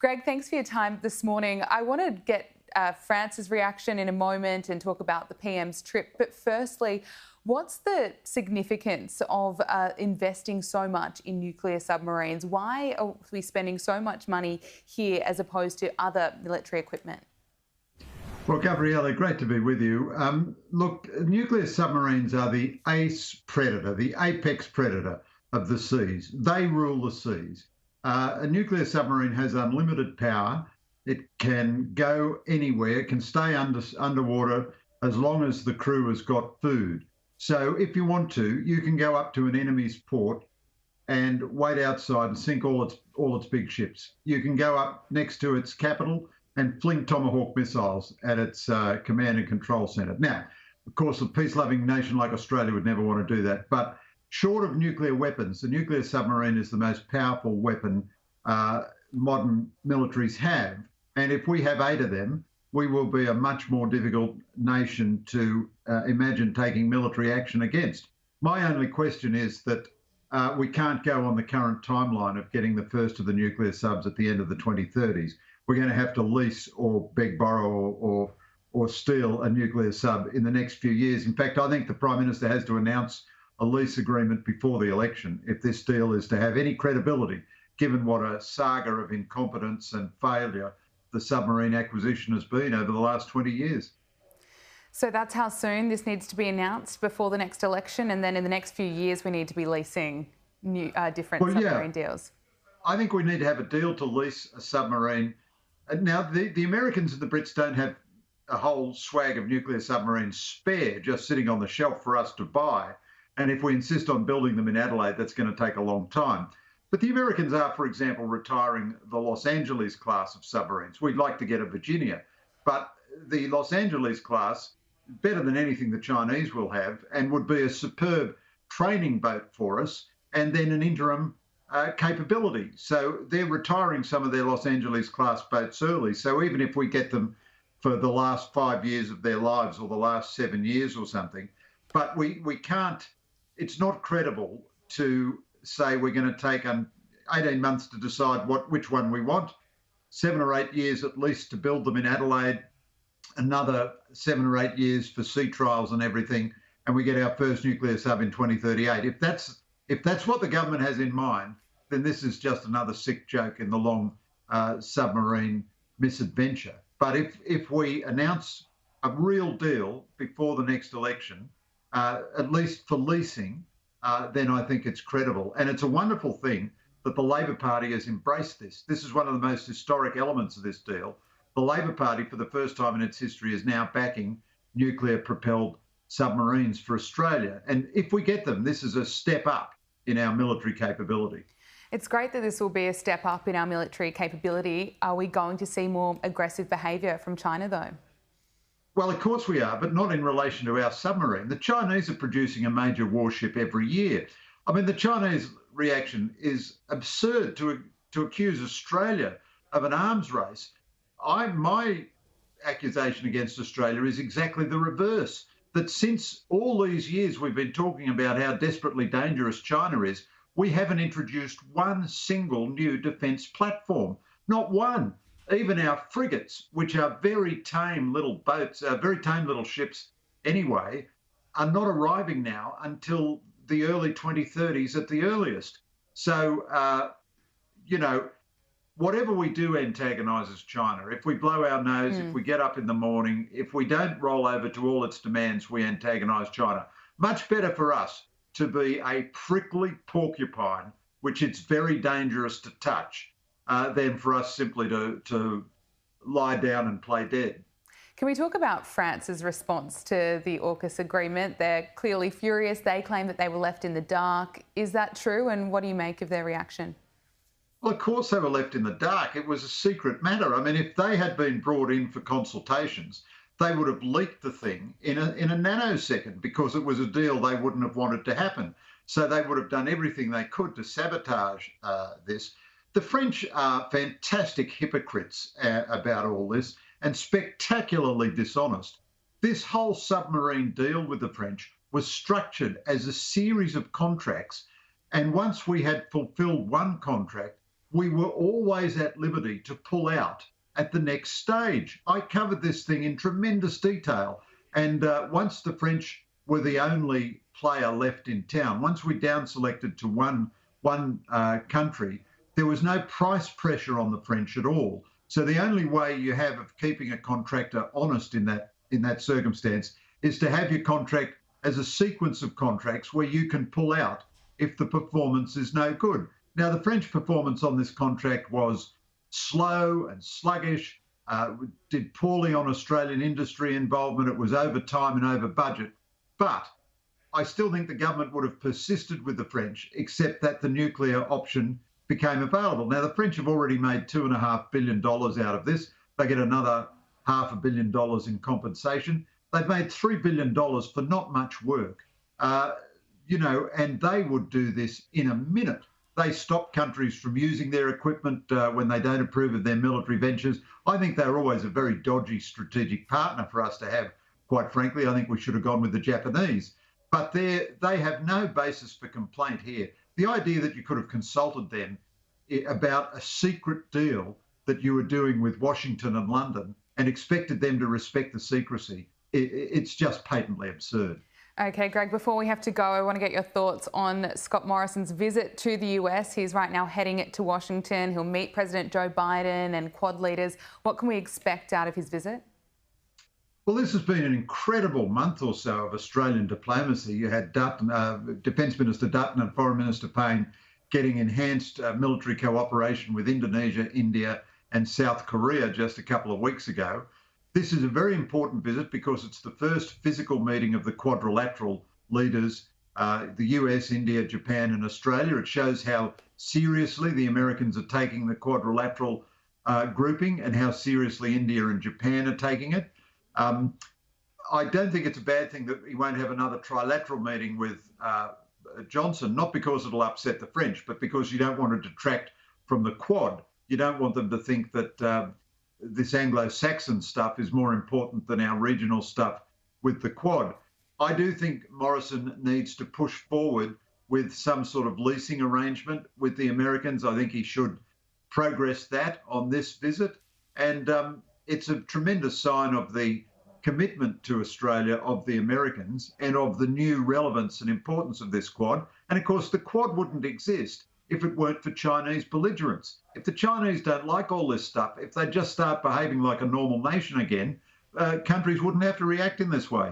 Greg, thanks for your time this morning. I want to get France's reaction in a moment and talk about the PM's trip. But firstly, what's the significance of investing so much in nuclear submarines? Why are we spending so much money here as opposed to other military equipment? Well, Gabriella, great to be with you. Look, nuclear submarines are the ace predator, the apex predator of the seas. They rule the seas. A nuclear submarine has unlimited power. It can go anywhere, can stay underwater as long as the crew has got food. So if you want to, you can go up to an enemy's port and wait outside and sink all its big ships. You can go up next to its capital and fling Tomahawk missiles at its command and control centre. Now, of course, a peace-loving nation like Australia would never want to do that. But short of nuclear weapons, the nuclear submarine is the most powerful weapon modern militaries have. And if we have 8 of them, we will be a much more difficult nation to imagine taking military action against. My only question is that we can't go on the current timeline of getting the first of the nuclear subs at the end of the 2030s. We're going to have to lease or beg, borrow or steal a nuclear sub in the next few years. In fact, I think the Prime Minister has to announce a lease agreement before the election if this deal is to have any credibility, given what a saga of incompetence and failure the submarine acquisition has been over the last 20 years. So that's how soon this needs to be announced, before the next election, and then in the next few years we need to be leasing new different submarine deals? I think we need to have a deal to lease a submarine. Now, the Americans and the Brits don't have a whole swag of nuclear submarines spare, just sitting on the shelf for us to buy. And if we insist on building them in Adelaide, that's going to take a long time. But the Americans are, for example, retiring the Los Angeles class of submarines. We'd like to get a Virginia, but the Los Angeles class, better than anything the Chinese will have, and would be a superb training boat for us, and then an interim capability. So they're retiring some of their Los Angeles class boats early. So even if we get them for the last 5 years of their lives or the last 7 years or something, but we can't, it's not credible to say we're going to take 18 months to decide which one we want, 7 or 8 years at least to build them in Adelaide, another 7 or 8 years for sea trials and everything, and we get our first nuclear sub in 2038. If that's what the government has in mind, then this is just another sick joke in the long submarine misadventure. But if we announce a real deal before the next election, at least for leasing, then I think it's credible. And it's a wonderful thing that the Labor Party has embraced this. This is one of the most historic elements of this deal. The Labor Party, for the first time in its history, is now backing nuclear-propelled submarines for Australia. And if we get them, this is a step up in our military capability. It's great that this will be a step up in our military capability. Are we going to see more aggressive behaviour from China, though? Well, of course we are, but not in relation to our submarine. The Chinese are producing a major warship every year. I mean, the Chinese reaction is absurd to accuse Australia of an arms race. My accusation against Australia is exactly the reverse, that since all these years we've been talking about how desperately dangerous China is, we haven't introduced one single new defence platform, not one. Even our frigates, which are very tame little boats, very tame little ships anyway, are not arriving now until the early 2030s at the earliest. So, whatever we do antagonises China. If we blow our nose, if we get up in the morning, if we don't roll over to all its demands, we antagonise China. Much better for us to be a prickly porcupine, which it's very dangerous to touch, than for us simply to lie down and play dead. Can we talk about France's response to the AUKUS agreement? They're clearly furious. They claim that they were left in the dark. Is that true? And what do you make of their reaction? Well, of course they were left in the dark. It was a secret matter. I mean, if they had been brought in for consultations, they would have leaked the thing in a nanosecond, because it was a deal they wouldn't have wanted to happen. So they would have done everything they could to sabotage this. The French are fantastic hypocrites about all this, and spectacularly dishonest. This whole submarine deal with the French was structured as a series of contracts, and once we had fulfilled one contract, we were always at liberty to pull out at the next stage. I covered this thing in tremendous detail. And once the French were the only player left in town, once we down selected to one country, there was no price pressure on the French at all. So the only way you have of keeping a contractor honest in that circumstance is to have your contract as a sequence of contracts where you can pull out if the performance is no good. Now, the French performance on this contract was slow and sluggish, did poorly on Australian industry involvement. It was over time and over budget. But I still think the government would have persisted with the French, except that the nuclear option became available. Now, the French have already made $2.5 billion out of this. They get another $500 million in compensation. They've made $3 billion for not much work, and they would do this in a minute. They stop countries from using their equipment when they don't approve of their military ventures. I think they're always a very dodgy strategic partner for us to have, quite frankly. I think we should have gone with the Japanese. But they have no basis for complaint here. The idea that you could have consulted them about a secret deal that you were doing with Washington and London and expected them to respect the secrecy, it's just patently absurd. Okay, Greg, before we have to go, I want to get your thoughts on Scott Morrison's visit to the US. He's right now heading it to Washington. He'll meet President Joe Biden and Quad leaders. What can we expect out of his visit? Well, this has been an incredible month or so of Australian diplomacy. You had Defence Minister Dutton and Foreign Minister Payne getting enhanced military cooperation with Indonesia, India and South Korea just a couple of weeks ago. This is a very important visit because it's the first physical meeting of the quadrilateral leaders, the US, India, Japan and Australia. It shows how seriously the Americans are taking the quadrilateral grouping and how seriously India and Japan are taking it. I don't think it's a bad thing that he won't have another trilateral meeting with Johnson, not because it'll upset the French, but because you don't want to detract from the Quad. You don't want them to think that this Anglo-Saxon stuff is more important than our regional stuff with the Quad. I do think Morrison needs to push forward with some sort of leasing arrangement with the Americans. I think he should progress that on this visit. And it's a tremendous sign of the commitment to Australia of the Americans and of the new relevance and importance of this Quad. And of course, the Quad wouldn't exist if it weren't for Chinese belligerence. If the Chinese don't like all this stuff, if they just start behaving like a normal nation again, countries wouldn't have to react in this way.